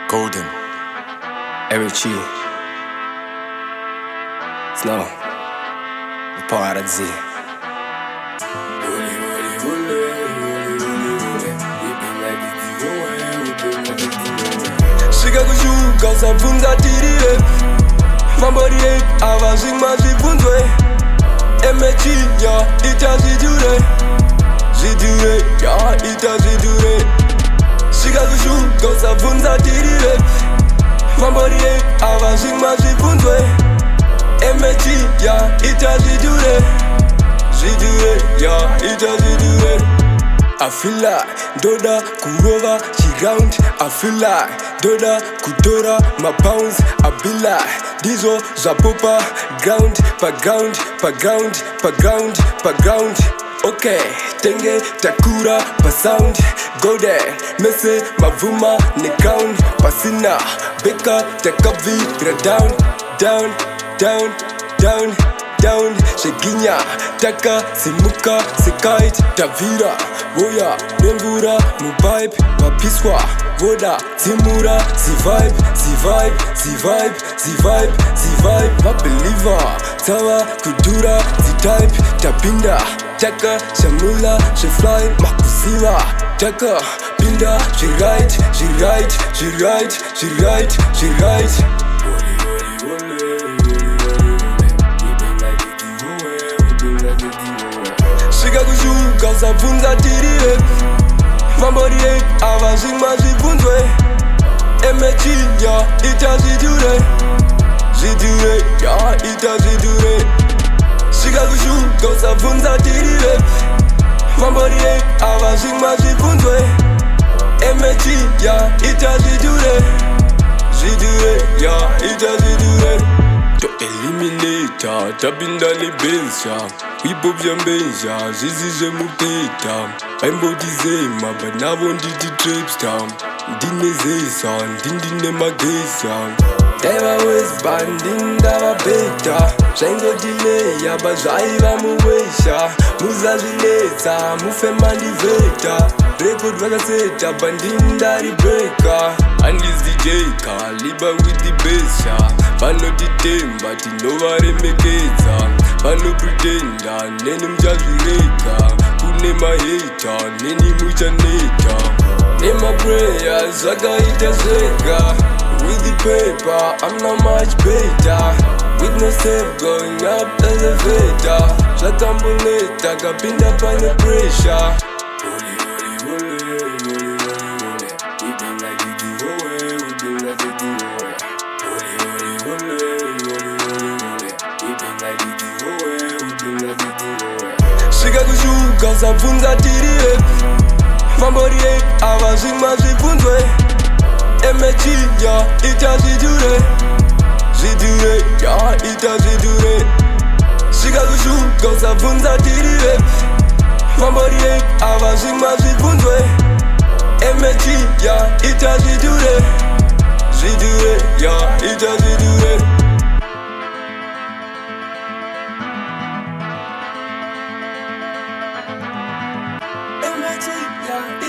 Golden, Erichi, Snow, Vaparadzi. Svika Kushuga usabvunza tirire Vamboriye ava zvimwa zvibvunzwe MHudson ya ita zvidure Zvidure ya ita zvidure Svika Kushuga usabvunza tirire Vamboriye ava zvimwa zvibvunzwe MHudson ya ita zvidure Zvidure ya ita zvidure I feel like ndoda kurova chiround I feel like ndoda kutora mapounds I be like ndizo zvapopa ground pa ground pa ground pa ground pa ground Okay, tenge takura pa sound Go there, mese mavuma ne crown Pasina, beka takavira down Down, down, down, down Sheginya, taka, simuka, sekite Tavira, voya, nemvura, mupipe Vapiswa, voda, timura Zivibe, zivibe, zivibe, zivibe, zivibe Vabeliever, tawa, kudura, zitype Tapinda, taka, shamula, shefly, makuziva Taka, pinda, she right, she right, she right, she right, she right Svika Kushuga usabvunza tirire Vamboriye ava zvimwa zvibvunzwe MHudson ya ita zvidure Zvidure ya ita zvidure Svika Kushuga usabvunza tirire Vamboriye ava zvimwa zvibvunzwe MHudson ya ita zvidure Zvidure ya ita zvidure To eliminator, tapinda nebensha Ibobya mbenja, zizi zvemupeta Vaimbotizema, but navo nditi trapstar Ndinezesa, ndindine magesa Daiva westband, ndindava beta Zvaingotileya, but zvaiva muwesha Muzazvinetsa, mufema ndiveta Record vakaseta, but ndindari breaker Handizi jeka, liba with the besha Vanotitemba, tinovaremekeza Vanopretenda, neni muchazvireka Kune maheta, neni muchaneta Nemaprayers, zvakaita zvega With the paper, I'm not much better With no step going up elevator Zvakamboneta, kapinda pane pressure Svika Kushuga usabvunza tirire Vamboriye ava zvimwa zvibvunzwe MHudson ya ita zvidure Zvidure ya ita zvidure Svika Kushuga usabvunza tirire Vamboriye ava zvimwa zvibvunzwe MHudson ya ita zvidure Zvidure ya ita zvidure MHudson ya